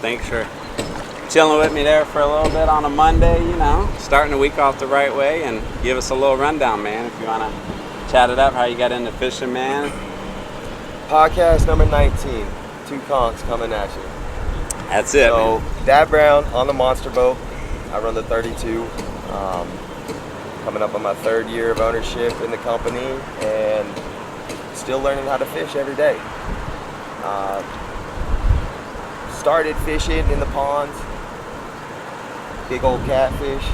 Thanks for chilling with me there for a little bit on a Monday, starting the week off the right way, and give us a little rundown, man, if you want to chat it up, how you got into fishing, man. Podcast number 19, two conchs coming at you. That's it, so, man. Dad Brown on the monster boat. I run the 32. Coming up on my third year of ownership in the company, and still learning how to fish every day. Started fishing in the ponds, big old catfish.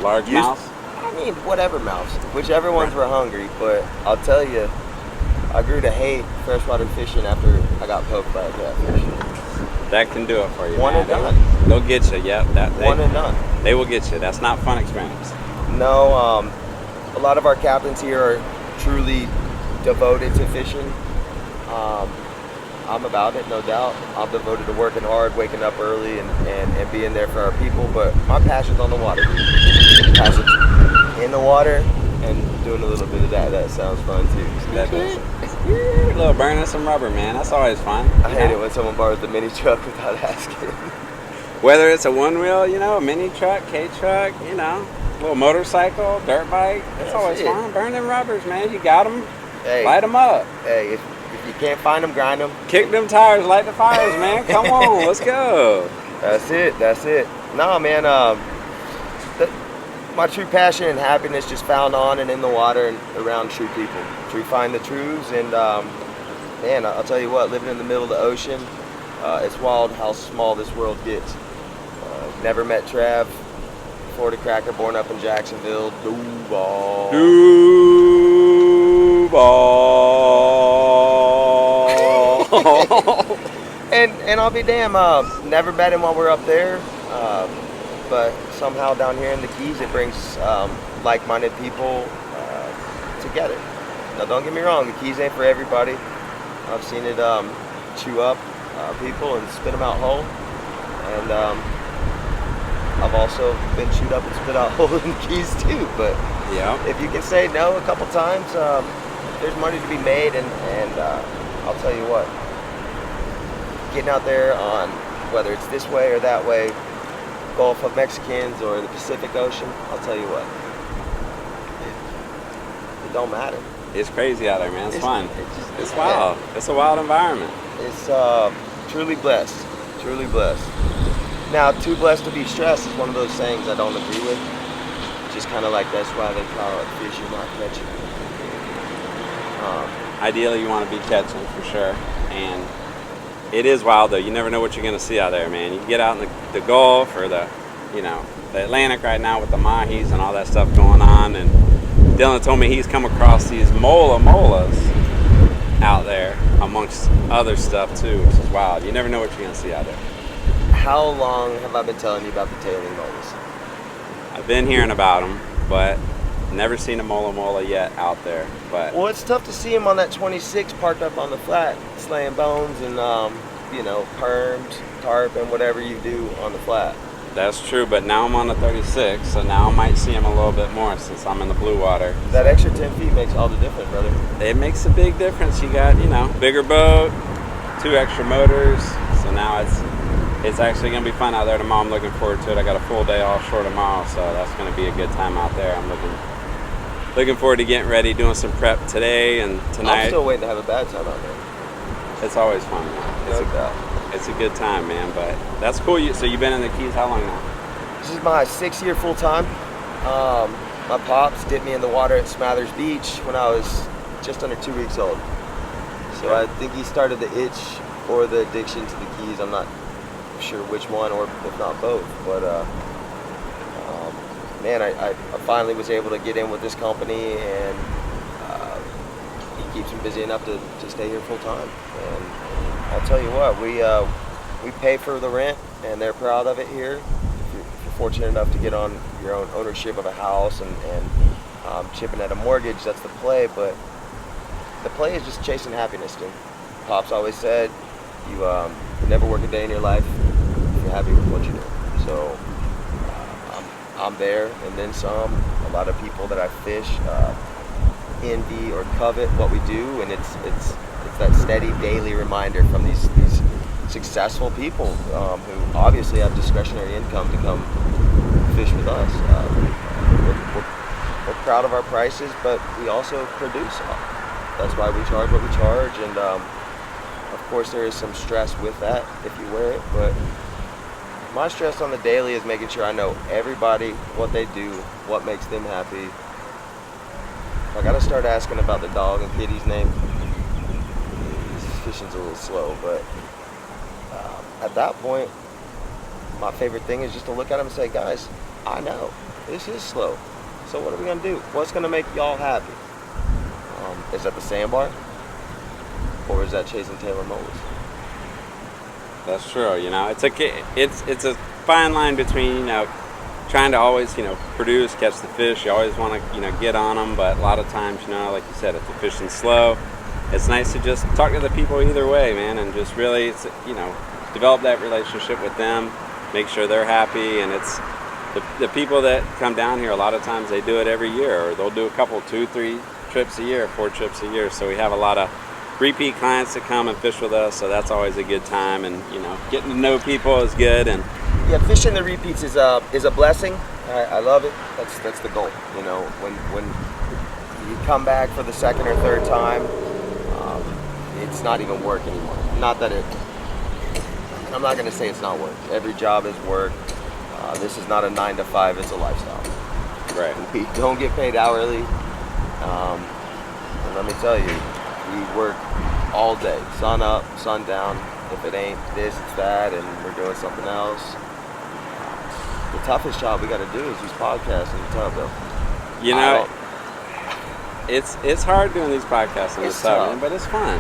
Large mouse? I mean, whatever mouse, whichever ones were hungry. But I'll tell you, I grew to hate freshwater fishing after I got poked by a catfish. That can do it for you, One man. and done. They'll get you, yep. One and done. They will get you. That's not fun experience. No, a lot of our captains here are truly devoted to fishing. I'm about it, no doubt. I'm devoted to working hard, waking up early, and being there for our people. But my passion's on the water. Passion's in the water and doing a little bit of that. That sounds fun too. That does. A little burning some rubber, man. That's always fun. I hate it when someone borrows the mini truck without asking. Whether it's a one wheel, a mini truck, K-truck, a little motorcycle, dirt bike. It's always fun. Burn them rubbers, man. You got them. Hey, light them up. Hey, if you can't find them, grind them. Kick them tires, light the fires, man. Come on, let's go. That's it. Nah, man, my true passion and happiness just found on and in the water and around true people. True find the truths, and man, I'll tell you what, living in the middle of the ocean, it's wild how small this world gets. Never met Trav, Florida cracker, born up in Jacksonville, Duval. And I'll be damn, never met him while we're up there, but somehow down here in the Keys it brings like-minded people together. Now don't get me wrong, the Keys ain't for everybody. I've seen it chew up people and spit them out whole, and I've also been chewed up and spit out whole in the Keys too. But if you can say no a couple times, there's money to be made, and I'll tell you what, getting out there on whether it's this way or that way, Gulf of Mexicans or the Pacific Ocean, I'll tell you what, it don't matter. It's crazy out there, man. It's fun. It's wild. Yeah. It's a wild environment. It's truly blessed. Truly blessed. Now, too blessed to be stressed is one of those sayings I don't agree with. Just kind of like that's why they call it fishing, not catching. Ideally, you want to be catching for sure. And it is wild, though. You never know what you're going to see out there, man. You get out in the Gulf or the Atlantic right now with the mahis and all that stuff going on. And Dylan told me he's come across these molas out there amongst other stuff, too, which is wild. You never know what you're going to see out there. How long have I been telling you about the tailing molas? I've been hearing about them, but never seen a mola yet out there. But well, it's tough to see them on that 26 parked up on the flat, slaying bones and perms, tarp, and whatever you do on the flat. That's true, but now I'm on the 36, so now I might see them a little bit more since I'm in the blue water. That extra 10 feet makes all the difference, brother. It makes a big difference. You got, bigger boat, 2 extra motors, so now it's actually going to be fun out there tomorrow. I'm looking forward to it. I got a full day offshore tomorrow, so that's going to be a good time out there. I'm looking forward to getting ready, doing some prep today and tonight. I'm still waiting to have a bad time out there. It's always fun, man. It's a good time, man, but that's cool. So you've been in the Keys how long now? This is my 6th year full time. My pops dipped me in the water at Smathers Beach when I was just under 2 weeks old. So I think he started the itch or the addiction to the Keys. I'm not sure which one, or if not both, but man, I finally was able to get in with this company, and he keeps me busy enough to stay here full time. And I'll tell you what, we pay for the rent, and they're proud of it here. If you're fortunate enough to get on your own ownership of a house and chipping at a mortgage, that's the play. But the play is just chasing happiness, dude. Pops always said, you never work a day in your life if you're happy with what you do. So I'm there, and then some. A lot of people that I fish envy or covet what we do, and it's that steady daily reminder from these successful people who obviously have discretionary income to come fish with us. We're proud of our prices, but we also produce. That's why we charge what we charge, and of course there is some stress with that if you wear it, but my stress on the daily is making sure I know everybody, what they do, what makes them happy. I gotta start asking about the dog and kitty's name. Fishing's a little slow, but at that point, my favorite thing is just to look at them and say, guys, I know this is slow, so what are we gonna do? What's gonna make y'all happy? Is that the sandbar, or is that chasing Taylor Moles? That's true. It's a fine line between trying to always produce, catch the fish. You always want to get on them, but a lot of times like you said, if the fishing's slow, it's nice to just talk to the people either way, man, and just really develop that relationship with them, make sure they're happy. And it's the people that come down here, a lot of times they do it every year, or they'll do a couple, 2, 3 trips a year, 4 trips a year. So we have a lot of repeat clients that come and fish with us, so that's always a good time. And getting to know people is good. And yeah, fishing the repeats is a blessing. I love it. That's the goal. When you come back for the second or third time, it's not even work anymore. Not that I'm not gonna say it's not work. Every job is work. This is not a 9 to 5. It's a lifestyle. Right. We don't get paid hourly. And let me tell you, we work all day, sun up, sun down. If it ain't this, it's that, and we're doing something else. The toughest job we got to do is these podcasts in the tub, though. It's hard doing these podcasts in the tub, but it's fun.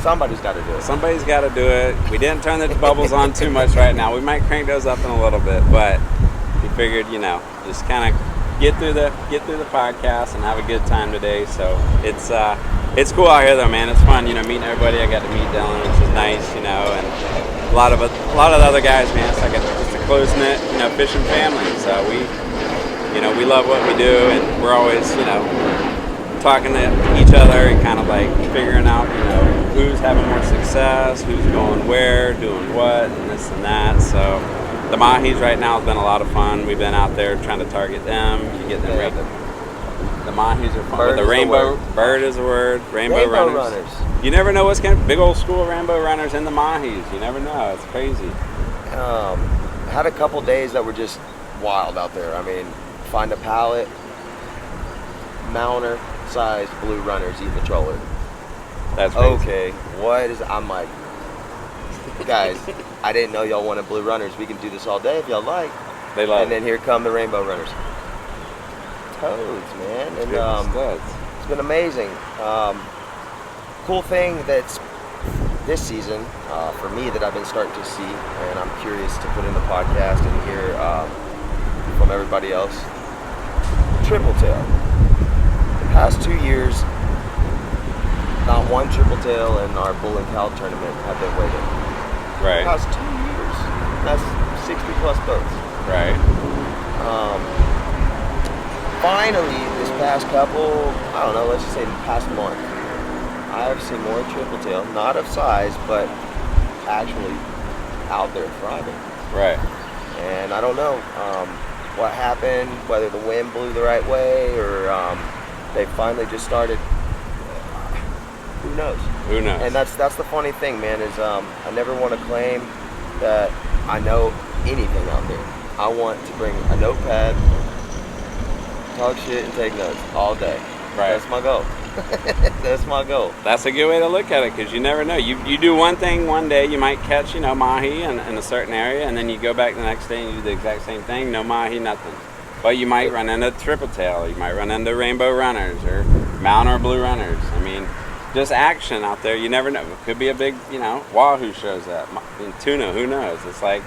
Somebody's got to do it. Somebody's got to do it. We didn't turn the bubbles on too much right now. We might crank those up in a little bit, but we figured, just kind of get through the podcast and have a good time today. So it's cool out here though, man. It's fun, meeting everybody. I got to meet Dylan, which is nice, and a lot of the other guys, man. It's like just a close knit, fishing family. So we love what we do, and we're always, talking to each other and kind of like figuring out, who's having more success, who's going where, doing what, and this and that. So the mahis right now has been a lot of fun. We've been out there trying to target them. You get them ready. The mahis are fun. Bird is a word. Rainbow runners. You never know what's going to big old school of rainbow runners in the mahis. You never know. It's crazy. Had a couple days that were just wild out there. I mean, find a pallet, mounter sized blue runners eating the troller. That's crazy. Okay, what is? I'm like, guys, I didn't know y'all wanted blue runners. We can do this all day if y'all like. They love. And then here come the rainbow runners. Toads, man, and it's been amazing. Cool thing that's this season for me that I've been starting to see, and I'm curious to put in the podcast and hear from everybody else. Triple tail. The past 2 years, not one triple tail in our bull and cow tournament have been weighted. Right. The past 2 years, that's 60 plus boats. Right. Finally, this past couple, I don't know, let's just say the past month, I have seen more triple tail, not of size, but actually out there thriving. Right. And I don't know what happened, whether the wind blew the right way or they finally just started. Who knows? Who knows? And that's the funny thing, man, is I never want to claim that I know anything out there. I want to bring a notepad, talk shit, and take notes all day. Right. That's my goal. That's my goal. That's a good way to look at it, because you never know. You do one thing one day, you might catch, mahi in a certain area, and then you go back the next day and you do the exact same thing, no mahi, nothing. But you might run into triple tail, you might run into rainbow runners or mountain or blue runners. I mean, just action out there, you never know. It could be a big, wahoo shows up, tuna, who knows? It's like,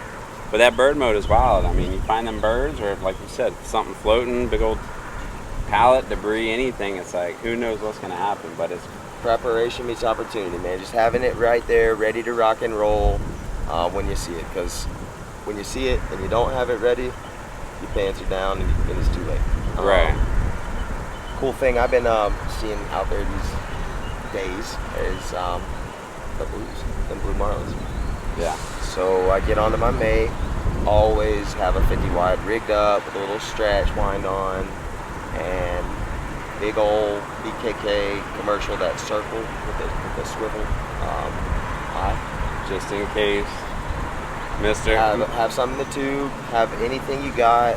but that bird mode is wild. I mean, you find them birds, or like you said, something floating, big old pallet, debris, anything. It's like, who knows what's going to happen, but it's preparation meets opportunity, man. Just having it right there, ready to rock and roll when you see it. Because when you see it and you don't have it ready, your pants are down and it's too late. Right. Cool thing I've been seeing out there these days is the blues and blue marlins. Yeah. So I get onto my mate, always have a 50 wide rigged up with a little stretch wind on, and big old BKK commercial, that circle with the swivel eye. Just in case, mister. Have some in the tube, have anything you got,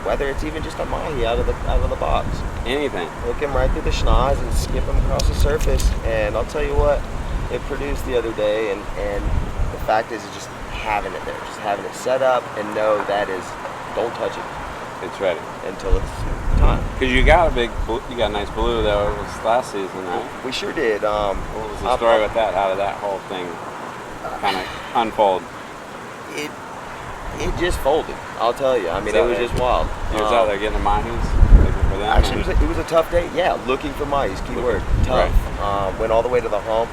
whether it's even just a mahi out of the box. Anything. Hook him right through the schnoz and skip him across the surface. And I'll tell you what, it produced the other day, and the fact is just having it there, just having it set up and know that is, don't touch it. It's ready. Until it's time. Because you got a nice blue though. It was last season, right? We sure did. What was the story with that? How did that whole thing kind of unfold? It just folded. I'll tell you. I mean, it was just wild. You was out there getting the mahis for them. Actually, it was a tough day. Yeah, looking for mahis. Keyword tough. Right. Went all the way to the hump,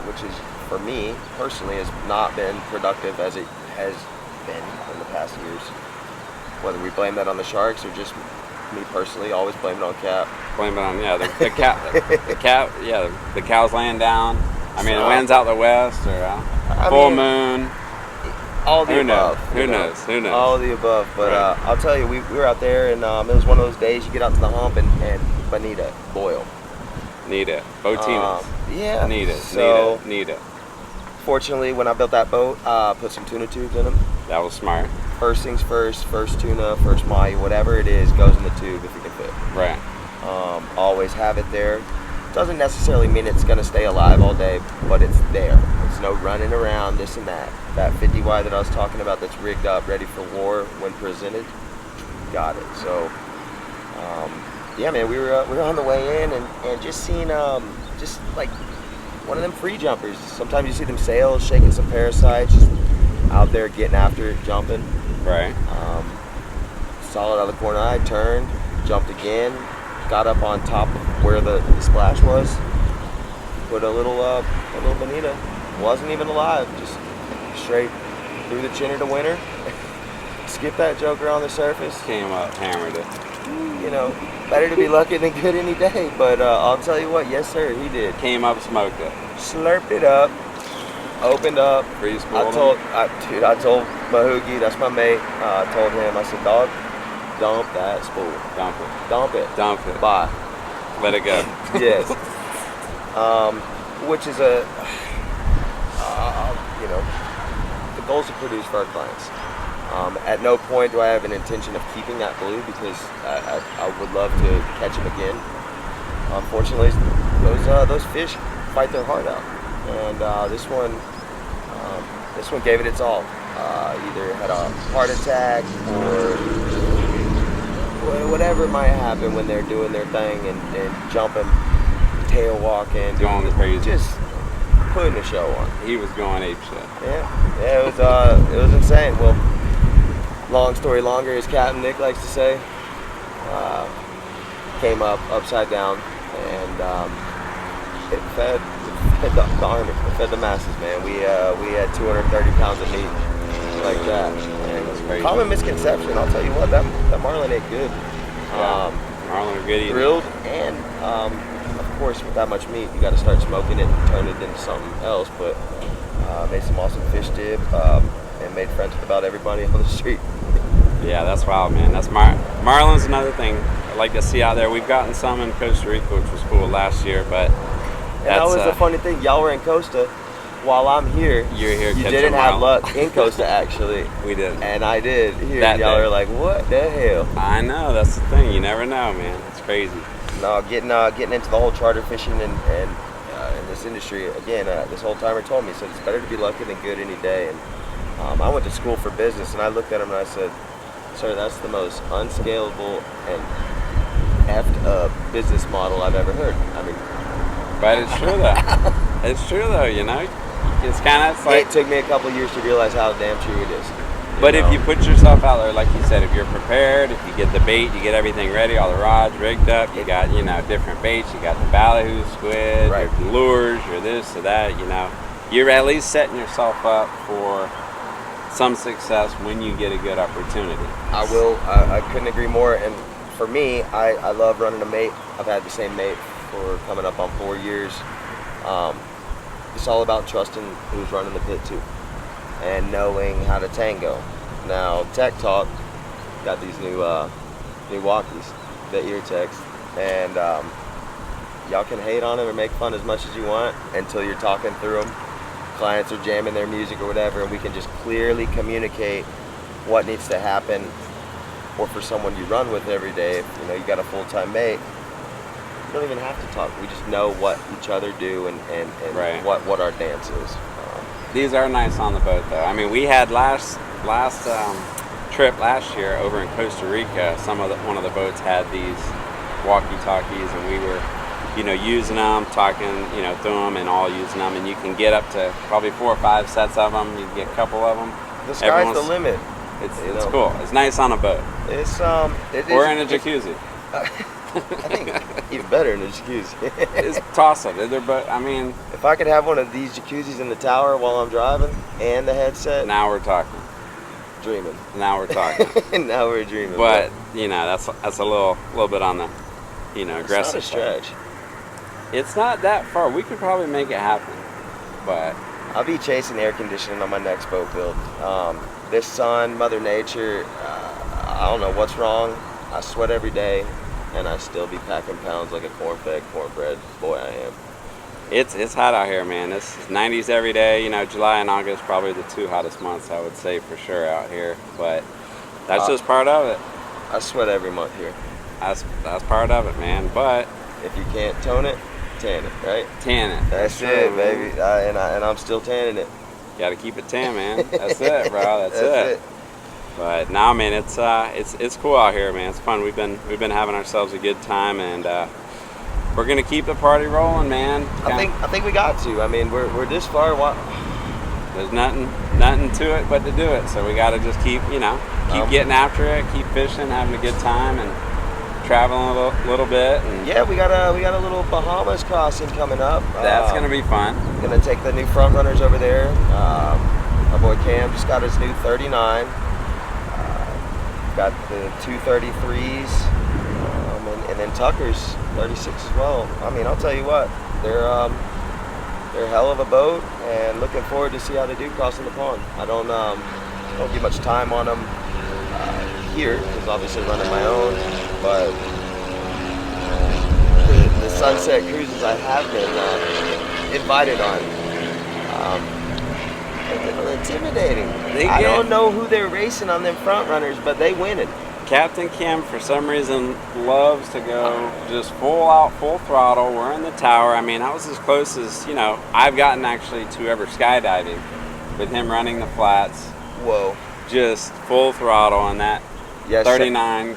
which is for me personally has not been productive as it has been in the past years. Whether we blame that on the sharks or just me personally, always blame it on Cap. Blame it on the cap. The cow's laying down. I mean, the wind's out the west or full moon. All the above. Who knows? All of the above. But I'll tell you, we were out there, and it was one of those days you get out to the hump and bonita, boil. Need it. Botinas. Yeah. Need it. Fortunately, when I built that boat, put some tuna tubes in them. That was smart. First things first tuna, first mahi, whatever it is, goes in the tube if you can fit. Right. Always have it there. Doesn't necessarily mean it's going to stay alive all day, but it's there. There's no running around, this and that. That 50 wide that I was talking about that's rigged up, ready for war when presented, got it. So, yeah, man, we were on the way in and just seeing just like one of them free jumpers. Sometimes you see them sails, shaking some parasites, just out there getting after it, jumping. Right. Solid out of the corner eye, turned, jumped again, got up on top of where the splash was, put a little bonita. Wasn't even alive, just straight through the chinner to winter. Skip that joker on the surface. Came up, hammered it. You know, better to be lucky than good any day. But I'll tell you what, yes sir, he did. Came up, smoked it. Slurped it up, opened up. Free school. I told Mahoogie, that's my mate. I told him, I said, dog, dump that spool. Dump it. Bye. Let it go. Yes. Which is the goals to produce for our clients. At no point do I have an intention of keeping that blue because I would love to catch him again. Unfortunately, those fish fight their heart out, and this one gave it its all. Either had a heart attack or whatever might happen when they're doing their thing and jumping, tail walking, going crazy, just putting a show on. He was going apeshit. Yeah, it was insane. Well, long story longer, as Captain Nick likes to say, came up upside down and it fed the army, it fed the masses, man. We had 230 pounds of meat like that. And common misconception, I'll tell you what, that marlin ate good. Marlin are good eating. Grilled, and of course with that much meat, you got to start smoking it and turn it into something else. But made some awesome fish dip and made friends with about everybody on the street. Yeah, that's wild, man. That's marlin's another thing I like to see out there. We've gotten some in Costa Rica, which was cool last year, but that was the funny thing. Y'all were in Costa while I'm here. You're here. You didn't have luck in Costa, actually. We did. And I did here. That y'all day. are like, what the hell? I know. That's the thing. You never know, man. It's crazy. No, getting into the whole charter fishing and in this industry again. This whole timer told me, he said it's better to be lucky than good any day. And I went to school for business, and I looked at him and I said, sir, that's the most unscalable and effed up business model I've ever heard. I mean, but it's true though. It's true though. You know, it's like it took me a couple years to realize how damn true it is. But if you put yourself out there, like you said, if you're prepared, if you get the bait, you get everything ready, all the rods rigged up, you got, different baits, you got the ballyhoo squid, right, your lures, your this or that, you're at least setting yourself up for some success when you get a good opportunity. I couldn't agree more. And for me, I love running a mate. I've had the same mate for coming up on 4 years. it's all about trusting who's running the pit too, and knowing how to tango. Now, Tech Talk got these new walkies, the ear techs, and y'all can hate on them or make fun as much as you want until you're talking through them. Clients are jamming their music or whatever, and we can just clearly communicate what needs to happen. Or for someone you run with every day, if you got a full-time mate, you don't even have to talk. We just know what each other do and right. what our dance is. These are nice on the boat, though. I mean, we had last trip last year over in Costa Rica. One of the boats had these walkie-talkies, and we were, using them, talking, through them, and all using them. And you can get up to probably 4 or 5 sets of them. You can get a couple of them. The sky's the limit. It's cool. It's nice on a boat. Or in a jacuzzi. I think even better in a jacuzzi. It's toss-up. I mean, if I could have one of these jacuzzis in the tower while I'm driving and the headset. Now we're talking. Dreaming. Now we're talking. Now we're dreaming. But that's a little bit on the aggressive it's not a stretch. It's not that far. We could probably make it happen, but I'll be chasing air conditioning on my next boat build. This sun, Mother Nature, I don't know what's wrong. I sweat every day, and I still be packing pounds like a cornfed cornbread. Boy, I am. It's hot out here, man. It's 90s every day. July and August probably the 2 hottest months, I would say, for sure out here. But that's just part of it. I sweat every month here. That's part of it, man. But if you can't tone it, tan it, right? Tan it. That's it, baby. And I'm still tanning it. Got to keep it tan, man. That's it, bro. That's it. But now, man, it's cool out here, man. It's fun. We've been having ourselves a good time, and we're gonna keep the party rolling, man. I think we got to. I mean, we're this far. There's nothing to it but to do it. So we got to just keep getting after it, keep fishing, having a good time, and traveling a little bit. And yeah, we got a little Bahamas crossing coming up. That's gonna be fun. Gonna take the new front runners over there. My boy Cam just got his new 39. Got the 233s, and then Tucker's 36 as well. I mean, I'll tell you what, they're a hell of a boat, and looking forward to see how they do crossing the pond. I don't get much time on them here, because obviously running my own, but the sunset cruises I have been invited on. A little intimidating. I don't know who they're racing on them front runners, but they winning. Captain Kim, for some reason, loves to go just full throttle. We're in the tower. I mean, I was as close as, I've gotten actually to ever skydiving with him running the flats. Whoa. Just full throttle on that 39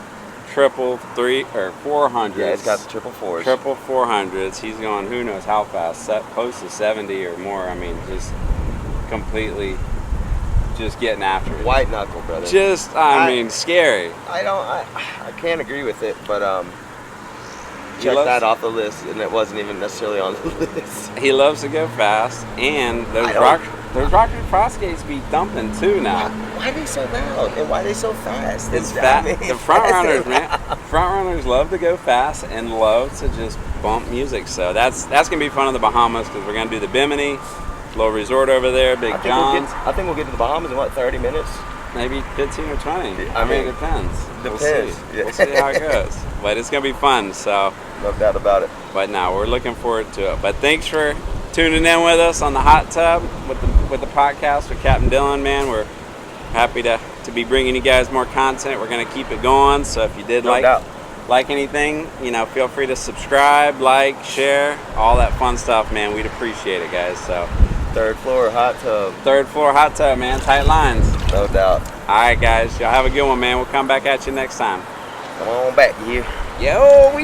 triple 400s. Yeah, it's got the triple 4s. Triple 400s. He's going who knows how fast, close to 70 or more. I mean, just completely just getting after it. White knuckle, brother. Just, I mean, scary. I can't agree with it, but check that off the list, and it wasn't even necessarily on the list. He loves to go fast, and those rocket cross gates be dumping too now. Why are they so loud, and why are they so fast? It's fast. The front runners, man. Front runners love to go fast and love to just bump music. So that's gonna be fun in the Bahamas, because we're gonna do the Bimini. Little resort over there, Big John's. I think we'll get to the Bahamas in 30 minutes? Maybe 15 or 20. I mean, it depends. We'll see. Yeah. We'll see how it goes. But it's going to be fun, so. No doubt about it. But now we're looking forward to it. But thanks for tuning in with us on the hot tub with the podcast with Captain Dylan, man. We're happy to be bringing you guys more content. We're going to keep it going. So if you did like anything, feel free to subscribe, like, share, all that fun stuff, man. We'd appreciate it, guys. So. Third floor hot tub. Third floor hot tub, man. Tight lines. No doubt. All right, guys. Y'all have a good one, man. We'll come back at you next time. Come on back here. Yo, we